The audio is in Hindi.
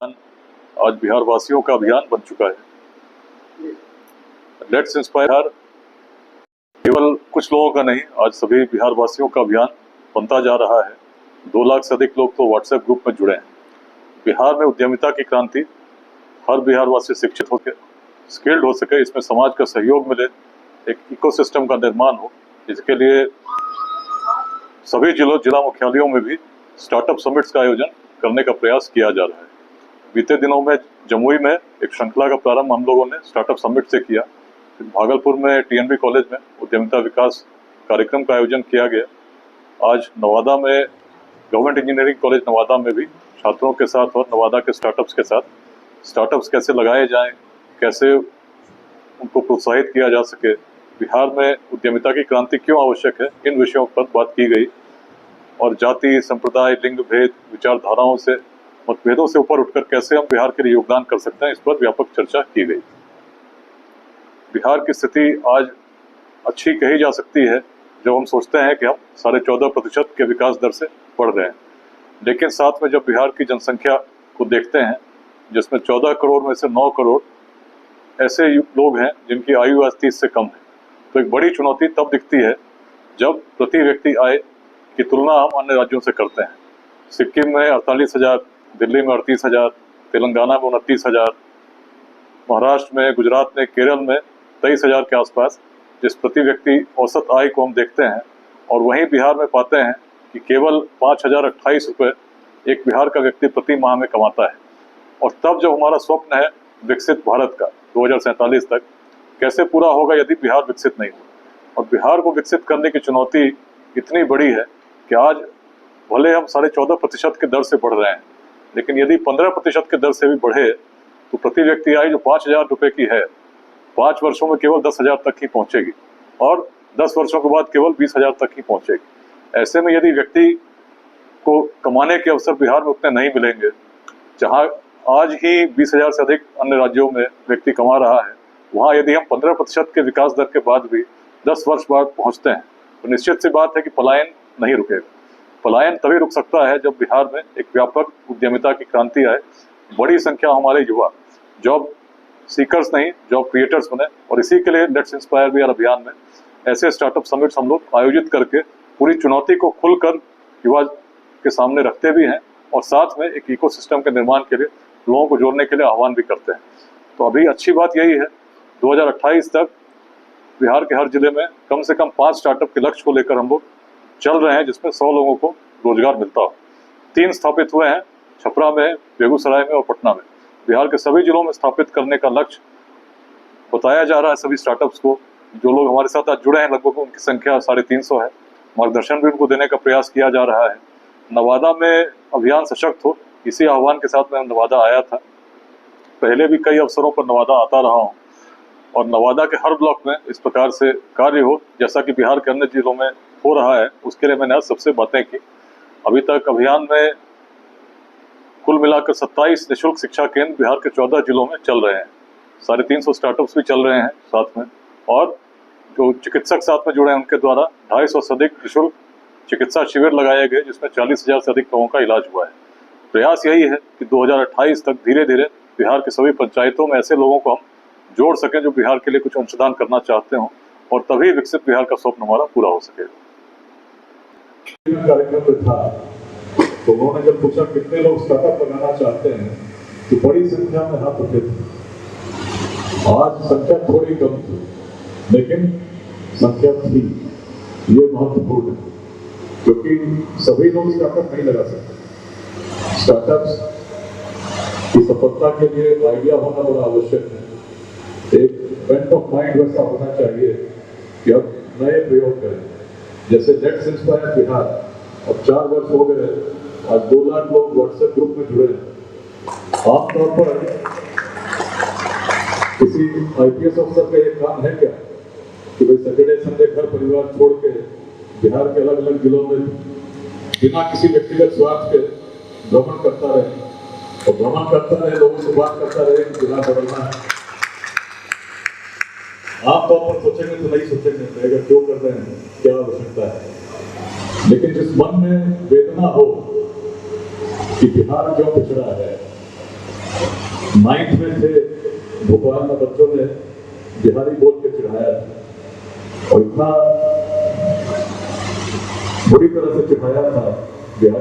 आज बिहार वासियों का अभियान बन चुका है। लेट्स इंस्पायर केवल कुछ लोगों का नहीं, आज सभी बिहार वासियों का अभियान बनता जा रहा है। 2 लाख से अधिक लोग तो व्हाट्सएप ग्रुप में जुड़े हैं। बिहार में उद्यमिता की क्रांति, हर बिहार वासी शिक्षित होकर स्किल्ड हो सके, इसमें समाज का सहयोग मिले, एक इकोसिस्टम का निर्माण हो। इसके लिए सभी जिला मुख्यालयों में भी स्टार्टअप समिट्स का आयोजन करने का प्रयास किया जा रहा है। बीते दिनों में जमुई में एक श्रृंखला का प्रारंभ हम लोगों ने स्टार्टअप समिट से किया। भागलपुर में टीएनबी कॉलेज में उद्यमिता विकास कार्यक्रम का आयोजन किया गया। आज नवादा में गवर्नमेंट इंजीनियरिंग कॉलेज नवादा में भी छात्रों के साथ और नवादा के स्टार्टअप्स के साथ स्टार्टअप्स कैसे लगाए जाएं, कैसे उनको प्रोत्साहित किया जा सके, बिहार में उद्यमिता की क्रांति क्यों आवश्यक है, इन विषयों पर बात की गई। और जाति, संप्रदाय, लिंग भेद, विचारधाराओं से, मतभेदों से ऊपर उठकर कैसे हम बिहार के लिए योगदान कर सकते हैं, इस पर व्यापक चर्चा की गई। बिहार की स्थिति आज अच्छी कही जा सकती है जब हम सोचते हैं कि हम 14.5% के विकास दर से बढ़ रहे हैं। लेकिन साथ में जब बिहार की जनसंख्या को देखते हैं, जिसमें 14 करोड़ में से 9 करोड़ ऐसे लोग हैं जिनकी आयु आज 30 से कम है, तो एक बड़ी चुनौती तब दिखती है जब प्रति व्यक्ति आय की तुलना हम अन्य राज्यों से करते हैं। सिक्किम में 48,000, दिल्ली में 38,000, तेलंगाना में 29,000, महाराष्ट्र में, गुजरात में, केरल में 23,000 के आसपास जिस प्रति व्यक्ति औसत आय को हम देखते हैं, और वहीं बिहार में पाते हैं कि केवल 5,028 रुपये एक बिहार का व्यक्ति प्रति माह में कमाता है। और तब जब हमारा स्वप्न है विकसित भारत का 2047 तक, कैसे पूरा होगा यदि बिहार विकसित नहीं हो। और बिहार को विकसित करने की चुनौती इतनी बड़ी है कि आज भले हम 14.5% के दर से बढ़ रहे हैं, लेकिन यदि 15% के दर से भी बढ़े तो प्रति व्यक्ति आय जो 5,000 रुपये की है, 5 वर्षों में केवल 10,000 तक ही पहुंचेगी और 10 वर्षों के बाद केवल 20,000 तक ही पहुंचेगी। ऐसे में यदि व्यक्ति को कमाने के अवसर बिहार में उतने नहीं मिलेंगे, जहां आज ही 20,000 से अधिक अन्य राज्यों में व्यक्ति कमा रहा है, वहां यदि हम 15% के विकास दर के बाद भी 10 वर्ष बाद पहुंचते हैं तो निश्चित सी बात है कि पलायन नहीं रुकेगा। पलायन तभी रुक सकता है जब बिहार में एक व्यापक उद्यमिता की क्रांति आए, बड़ी संख्या हमारे युवा जॉब सीकर्स नहीं जॉब क्रिएटर्स बने। और इसी के लिए लेट्स इंस्पायर बिहार अभियान में ऐसे स्टार्टअप समिट्स हम लोग आयोजित करके पूरी चुनौती को खुलकर युवा के सामने रखते भी हैं और साथ में एक इकोसिस्टम के निर्माण के लिए लोगों को जोड़ने के लिए आह्वान भी करते हैं। तो अभी अच्छी बात यही है, 2028 तक बिहार के हर जिले में कम से कम 5 स्टार्टअप के लक्ष्य को लेकर हम लोग चल रहे हैं, जिसमें 100 लोगों को रोजगार मिलता हो। 3 स्थापित हुए हैं, छपरा में, बेगूसराय में और पटना में। बिहार के सभी जिलों में स्थापित करने का लक्ष्य बताया जा रहा है सभी स्टार्टअप्स को। जो लोग हमारे साथ आज जुड़े हैं लगभग उनकी संख्या 350 है। मार्गदर्शन भी उनको देने का प्रयास किया जा रहा है। नवादा में अभियान सशक्त हो, इसी आह्वान के साथ मैं नवादा आया था। पहले भी कई अवसरों पर नवादा आता रहा हूँ और नवादा के हर ब्लॉक में इस प्रकार से कार्य हो जैसा कि बिहार के अन्य जिलों में हो रहा है, उसके लिए मैंने आज सबसे बातें की। अभी तक अभियान में कुल मिलाकर 27 निःशुल्क शिक्षा केंद्र बिहार के 14 जिलों में चल रहे हैं। 350 स्टार्टअप्स भी चल रहे हैं साथ में, और जो चिकित्सक साथ में जुड़े हैं उनके द्वारा 250 से अधिक निःशुल्क चिकित्सा शिविर लगाए गए, जिसमें 40,000 से अधिक लोगों का इलाज हुआ है। प्रयास यही है कि 2028 तक धीरे धीरे बिहार की सभी पंचायतों में ऐसे लोगों को हम जोड़ सकें जो बिहार के लिए कुछ अंशदान करना चाहते हों, और तभी विकसित बिहार का स्वप्न हमारा पूरा हो सकेगा। कार्यक्रम था तो उन्होंने जब पूछा कितने लोग स्टार्टअप लगाना चाहते हैं तो बड़ी संख्या में हाथ उठे थे। आज संख्या थोड़ी कम थी, लेकिन संख्या थी। ये महत्वपूर्ण है क्योंकि सभी लोग स्टार्टअप नहीं लगा सकते। स्टार्टअप्स की सफलता के लिए आइडिया होना बड़ा आवश्यक है। एक बेंट ऑफ माइंड वैसा होना चाहिए कि अब नए प्रयोग करें। जैसे लेट्स इंस्पायर बिहार, अब 4 वर्ष हो गए, आज 2 लाख लोग व्हाट्सएप ग्रुप में जुड़े हैं। आमतौर पर किसी आईपीएस अफसर का ये काम है क्या कि भाई सैटरडे संडे घर परिवार छोड़ के बिहार के अलग अलग जिलों में बिना किसी व्यक्तिगत स्वार्थ के भ्रमण करता रहे और भ्रमण करता रहे, लोगों से बात करता रहे कि बिहार बदलना है। आमतौर पर सोचेंगे तो नहीं सोचेंगे अगर क्यों कर रहे हैं, क्या आवश्यकता है। लेकिन जिस मन में वेदना हो कि बिहार क्यों पिछड़ा है, 9th में थे, भोपाल में बच्चों ने बिहारी बोल के चिढ़ाया था और इतना बुरी तरह से चिढ़ाया था बिहारी